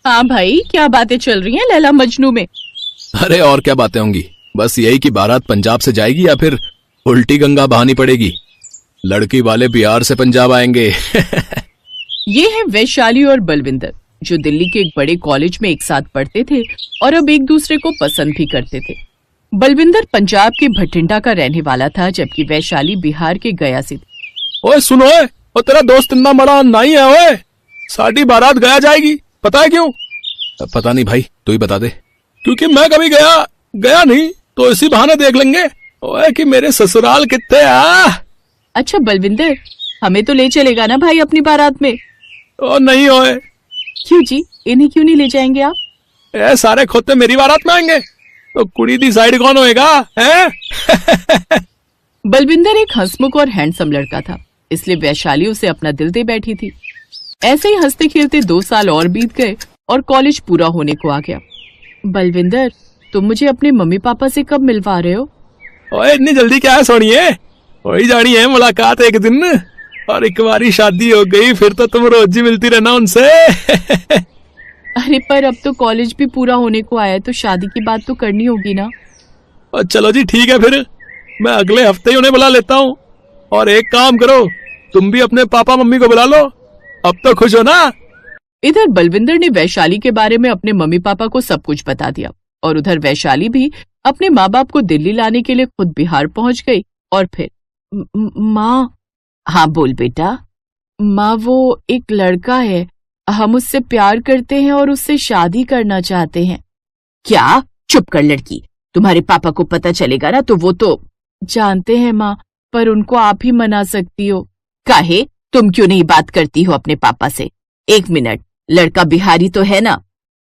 हाँ भाई, क्या बातें चल रही हैं लैला मजनू में? अरे और क्या बातें होंगी, बस यही कि बारात पंजाब से जाएगी या फिर उल्टी गंगा बहानी पड़ेगी। लड़की वाले बिहार से पंजाब आएंगे। ये है वैशाली और बलविंदर, जो दिल्ली के एक बड़े कॉलेज में एक साथ पढ़ते थे और अब एक दूसरे को पसंद भी करते थे। बलविंदर पंजाब के भटिंडा का रहने वाला था, जबकि वैशाली बिहार के गया से थी। ओए सुनो, ओ तेरा दोस्त इतना बड़ा नहीं है। ओए साड़ी बारात गया जाएगी, पता है क्यों? पता नहीं भाई, तू ही बता दे। क्योंकि मैं कभी गया नहीं, तो इसी बहाने देख लेंगे ओए कि मेरे ससुराल कितने आ। अच्छा बलविंदर, हमें तो ले चलेगा ना भाई अपनी बारात में? ओ नहीं ओए। क्यों जी, इन्हें क्यों नहीं ले जाएंगे आप? ए सारे खोते मेरी बारात में आएंगे तो कुड़ी दी साइड कौन होएगा हैं? बलविंदर एक हंसमुख और हैंडसम लड़का था, इसलिए वैशाली उसे अपना दिल दे बैठी थी। ऐसे ही हंसते खेलते 2 साल और बीत गए और कॉलेज पूरा होने को आ गया। बलविंदर, तुम मुझे अपने मम्मी पापा से कब मिलवा रहे हो? ओए इतनी जल्दी क्या है सोनिए, वही जानी है मुलाकात एक दिन, और एक बारी शादी हो गई फिर तो तुम रोज ही मिलती रहना उनसे। अरे पर अब तो कॉलेज भी पूरा होने को आया है, तो शादी की बात तो करनी होगी ना। और चलो जी ठीक है, फिर मैं अगले हफ्ते ही उन्हें बुला लेता हूँ। और एक काम करो, तुम भी अपने पापा मम्मी को बुला लो, अब तो खुश हो ना। इधर बलविंदर ने वैशाली के बारे में अपने मम्मी पापा को सब कुछ बता दिया और उधर वैशाली भी अपने माँ बाप को दिल्ली लाने के लिए खुद बिहार पहुंच गई। और फिर माँ। हाँ बोल बेटा। माँ, वो एक लड़का है, हम उससे प्यार करते हैं और उससे शादी करना चाहते हैं। क्या? चुप कर लड़की, तुम्हारे पापा को पता चलेगा ना तो वो तो। जानते हैं माँ, पर उनको आप ही मना सकती हो। काहे? तुम क्यों नहीं बात करती हो अपने पापा से? 1 मिनट, लड़का बिहारी तो है ना?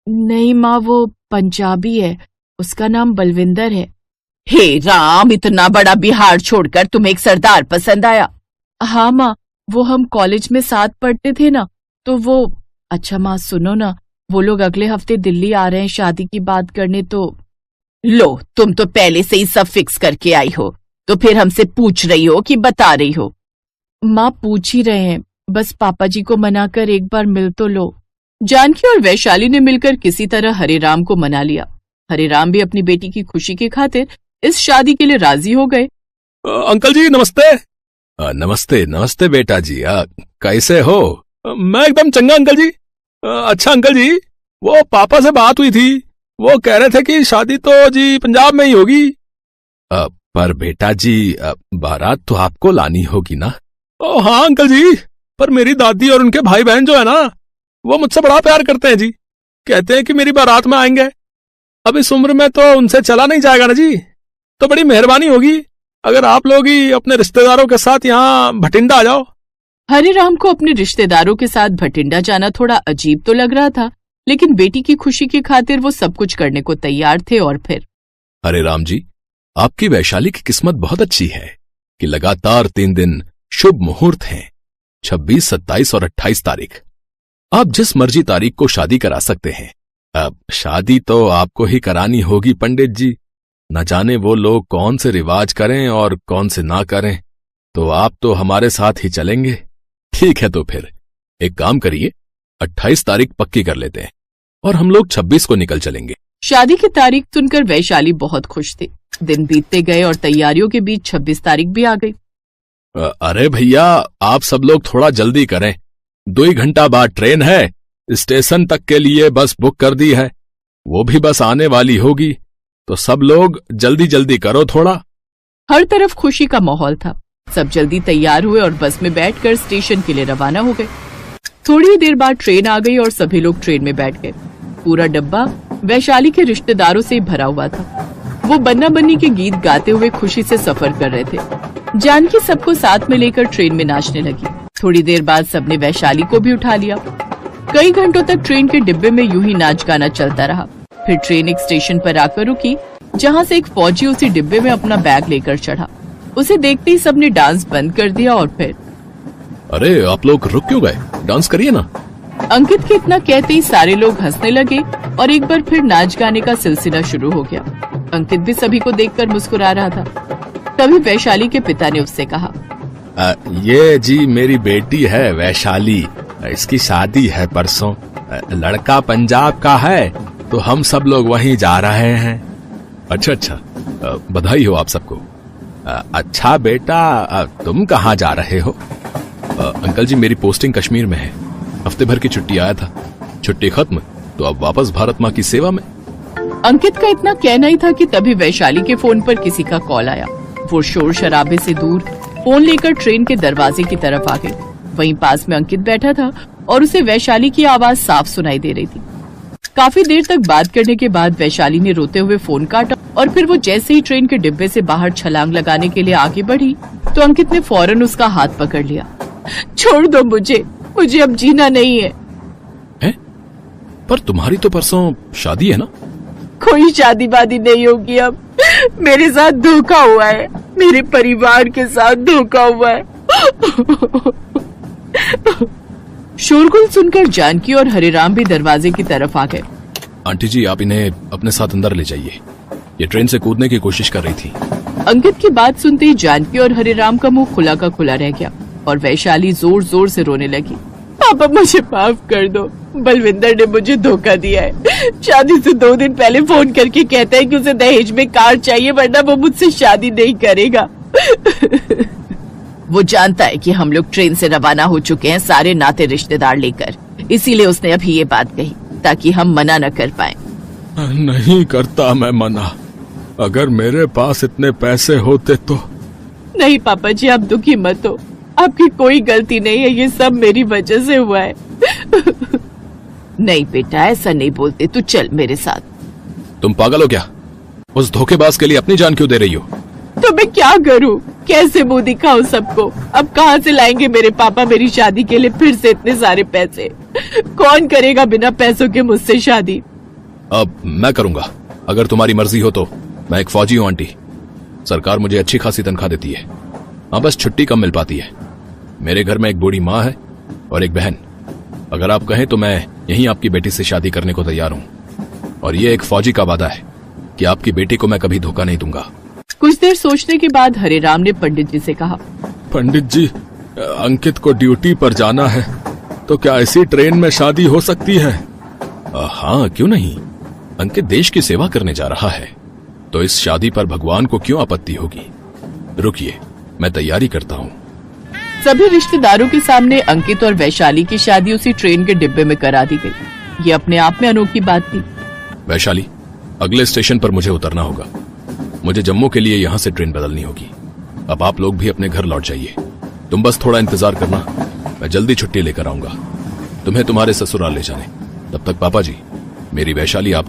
नहीं माँ, वो पंजाबी है, उसका नाम बलविंदर है। हे राम, इतना बड़ा बिहार छोड़कर तुम्हें एक सरदार पसंद आया? हाँ माँ, वो हम कॉलेज में साथ पढ़ते थे ना, तो वो। अच्छा माँ सुनो ना, वो लोग अगले हफ्ते दिल्ली आ रहे हैं शादी की बात करने। तो लो, तुम तो पहले से ही सब फिक्स करके आई हो, तो फिर हमसे पूछ रही हो कि बता रही हो? माँ पूछ ही रहे हैं, बस पापा जी को मनाकर एक बार मिल तो लो। जानकी और वैशाली ने मिलकर किसी तरह हरेराम को मना लिया। हरेराम भी अपनी बेटी की खुशी की खातिर इस शादी के लिए राजी हो गए। अंकल जी नमस्ते। नमस्ते नमस्ते बेटा जी, कैसे हो? मैं एकदम चंगा अंकल जी। अच्छा अंकल जी, वो पापा से बात हुई थी, वो कह रहे थे कि शादी तो जी पंजाब में ही होगी। पर बेटा जी, बारात तो आपको लानी होगी ना? हाँ अंकल जी, पर मेरी दादी और उनके भाई बहन जो है ना, वो मुझसे बड़ा प्यार करते हैं जी, कहते हैं कि मेरी बारात में आएंगे। अब इस उम्र में तो उनसे चला नहीं जाएगा ना जी, तो बड़ी मेहरबानी होगी अगर आप लोग ही अपने रिश्तेदारों के साथ यहाँ भटिंडा आ जाओ। हरिराम को अपने रिश्तेदारों के साथ भटिंडा जाना थोड़ा अजीब तो लग रहा था, लेकिन बेटी की खुशी की खातिर वो सब कुछ करने को तैयार थे। और फिर हरिराम जी, आपकी वैशाली की किस्मत बहुत अच्छी है कि लगातार 3 दिन शुभ मुहूर्त हैं, 26, 27 और 28 तारीख। आप जिस मर्जी तारीख को शादी करा सकते हैं। अब शादी तो आपको ही करानी होगी पंडित जी, न जाने वो लोग कौन से रिवाज करें और कौन से ना करें, तो आप तो हमारे साथ ही चलेंगे। ठीक है, तो फिर एक काम करिए, 28 तारीख पक्की कर लेते हैं और हम लोग 26 को निकल चलेंगे। शादी की तारीख सुनकर वैशाली बहुत खुश थी। दिन बीतते गए और तैयारियों के बीच 26 तारीख भी आ गई। अरे भैया, आप सब लोग थोड़ा जल्दी करें, 2 ही घंटा बाद ट्रेन है, स्टेशन तक के लिए बस बुक कर दी है, वो भी बस आने वाली होगी, तो सब लोग जल्दी जल्दी करो थोड़ा। हर तरफ खुशी का माहौल था, सब जल्दी तैयार हुए और बस में बैठकर स्टेशन के लिए रवाना हो गए। थोड़ी ही देर बाद ट्रेन आ गई और सभी लोग ट्रेन में बैठ गए। पूरा डब्बा वैशाली के रिश्तेदारों से भरा हुआ था। वो बन्ना बन्नी के गीत गाते हुए खुशी से सफर कर रहे थे। जानकी सबको साथ में लेकर ट्रेन में नाचने लगी। थोड़ी देर बाद सबने वैशाली को भी उठा लिया। कई घंटों तक ट्रेन के डिब्बे में यूं ही नाच गाना चलता रहा। फिर ट्रेन एक स्टेशन पर आकर रुकी, जहां से एक फौजी उसी डिब्बे में अपना बैग लेकर चढ़ा। उसे देखते ही सबने डांस बंद कर दिया और फिर, अरे आप लोग रुक क्यों गए, डांस करिए ना। अंकित के इतना कहते ही सारे लोग हंसने लगे और एक बार फिर नाच गाने का सिलसिला शुरू हो गया। अंकित भी सभी को देखकर मुस्कुरा रहा था। तभी वैशाली के पिता ने उससे कहा, ये जी मेरी बेटी है वैशाली, इसकी शादी है परसों, लड़का पंजाब का है तो हम सब लोग वहीं जा रहे हैं। अच्छा अच्छा, बधाई हो आप सबको। अच्छा बेटा, तुम कहाँ जा रहे हो? अंकल जी, मेरी पोस्टिंग कश्मीर में है। हफ्ते भर की छुट्टी आया था, छुट्टी खत्म तो अब वापस भारत माँ की सेवा में। अंकित का इतना कहना ही था कि तभी वैशाली के फोन पर किसी का कॉल आया। वो शोर शराबे से दूर फोन लेकर ट्रेन के दरवाजे की तरफ आ गई। वहीं पास में अंकित बैठा था और उसे वैशाली की आवाज साफ सुनाई दे रही थी। काफी देर तक बात करने के बाद वैशाली ने रोते हुए फोन काटा और फिर वो जैसे ही ट्रेन के डिब्बे से बाहर छलांग लगाने के लिए आगे बढ़ी तो अंकित ने फौरन उसका हाथ पकड़ लिया। छोड़ दो मुझे अब जीना नहीं है। पर तुम्हारी तो परसों शादी है ना? कोई शादी वादी नहीं होगी अब। मेरे साथ धोखा हुआ है, मेरे परिवार के साथ धोखा हुआ है। शोरगुल सुनकर जानकी और हरिराम भी दरवाजे की तरफ आ गए। आंटी जी, आप इन्हें अपने साथ अंदर ले जाइए, ये ट्रेन से कूदने की कोशिश कर रही थी। अंकित की बात सुनते ही जानकी और हरिराम का मुंह खुला का खुला रह गया और वैशाली जोर जोर से रोने लगी। पापा मुझे माफ कर दो, बलविंदर ने मुझे धोखा दिया है। शादी से 2 दिन पहले फोन करके कहता है कि उसे दहेज में कार चाहिए वरना वो मुझसे शादी नहीं करेगा। वो जानता है कि हम लोग ट्रेन से रवाना हो चुके हैं सारे नाते रिश्तेदार लेकर, इसीलिए उसने अभी ये बात कही ताकि हम मना न कर पाए। नहीं करता मैं मना, अगर मेरे पास इतने पैसे होते तो। नहीं पापा जी, आप दुखी मत हो, आपकी कोई गलती नहीं है, ये सब मेरी वजह से हुआ है। नहीं बेटा, ऐसा नहीं बोलते, तू चल मेरे साथ। तुम पागल हो क्या? उस धोखेबाज के लिए अपनी जान क्यों दे रही हो? तो मैं क्या करूं, कैसे मुंह दिखाऊं सबको? अब कहां से लाएंगे मेरे पापा मेरी शादी के लिए फिर से इतने सारे पैसे? कौन करेगा बिना पैसों के मुझसे शादी? अब मैं करूंगा, अगर तुम्हारी मर्जी हो तो। मैं एक फौजी हूं आंटी, सरकार मुझे अच्छी खासी तनख्वाह देती है। हाँ, बस छुट्टी कम मिल पाती है। मेरे घर में एक बूढ़ी माँ है और एक बहन। अगर आप कहें तो मैं यहीं आपकी बेटी से शादी करने को तैयार हूँ, और ये एक फौजी का वादा है कि आपकी बेटी को मैं कभी धोखा नहीं दूंगा। कुछ देर सोचने के बाद हरिराम ने पंडित जी से कहा, पंडित जी, अंकित को ड्यूटी पर जाना है तो क्या इसी ट्रेन में शादी हो सकती है? हाँ, क्यों नहीं। अंकित देश की सेवा करने जा रहा है तो इस शादी पर भगवान को क्यों आपत्ति होगी। रुकिए, मैं तैयारी करता हूँ। सभी रिश्तेदारों के सामने अंकित और वैशाली की शादी उसी ट्रेन के डिब्बे में करा दी गई। ये अपने आप में अनोखी बात थी। वैशाली, अगले स्टेशन पर मुझे उतरना होगा। मुझे जम्मू के लिए यहाँ से ट्रेन बदलनी होगी। अब आप लोग भी अपने घर लौट जाइए। तुम बस थोड़ा इंतजार करना, मैं जल्दी छुट्टी लेकर आऊंगा तुम्हें तुम्हारे ससुराल ले जाने। तब तक पापा जी, मेरी वैशाली आपके